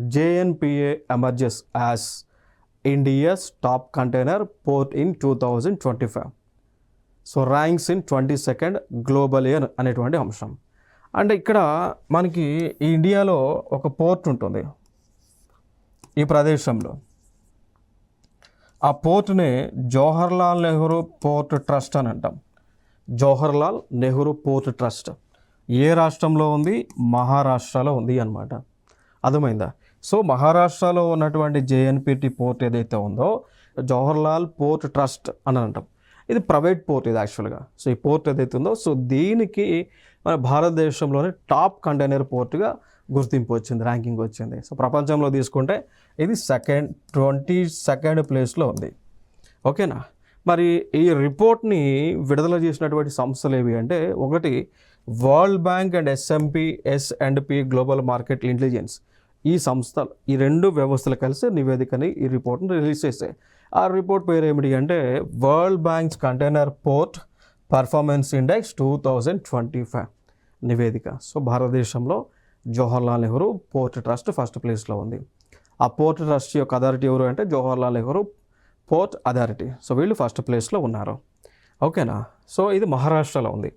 JNPA emerges as India's top container port in 2025. So ranks in 22nd global అనేటువంటి అంశం. అంటే ఇక్కడ మనకి ఈ ఇండియాలో ఒక పోర్ట్ ఉంటుంది ఈ ప్రదేశంలో. ఆ పోర్ట్ని జవహర్లాల్ నెహ్రూ పోర్ట్ ట్రస్ట్ అని అంటాం. జవహర్లాల్ నెహ్రూ పోర్ట్ ట్రస్ట్ ఏ రాష్ట్రంలో ఉంది? మహారాష్ట్రలో ఉంది అన్నమాట. అర్థమైందా? సో మహారాష్ట్రలో ఉన్నటువంటి JNPT పోర్ట్ ఏదైతే ఉందో జవహర్లాల్ పోర్ట్ ట్రస్ట్ అని అంటాం. ఇది ప్రైవేట్ పోర్ట్ ఇది యాక్చువల్గా. సో ఈ పోర్ట్ ఏదైతే ఉందో సో దీనికి మన భారతదేశంలోని టాప్ కంటైనర్ పోర్ట్గా గుర్తింపు వచ్చింది, ర్యాంకింగ్ వచ్చింది. సో ప్రపంచంలో తీసుకుంటే ఇది 22nd ప్లేస్లో ఉంది. ఓకేనా? మరి ఈ రిపోర్ట్ని విడుదల చేసినటువంటి సంస్థలు ఏవి అంటే, ఒకటి world bank and S&P global market intelligence. ఈ సంస్థలు, ఈ రెండు వ్యవస్థలు కలిసి నివేదికని, ఈ రిపోర్ట్ని రిలీజ్ చేశాయి. ఆ రిపోర్ట్ పేరు ఏమిటి అంటే world banks container port performance index 2025 నివేదిక. సో భారతదేశంలో Jawaharlal Nehru port trust first ప్లేస్లో ఉంది. ఆ పోర్ట్ ట్రస్ట్ యొక్క అథారిటీ ఎవరు అంటే Jawaharlal Nehru port authority. So వీళ్ళు ఫస్ట్ ప్లేస్లో ఉన్నారు. ఓకేనా? సో ఇది మహారాష్ట్రలో ఉంది.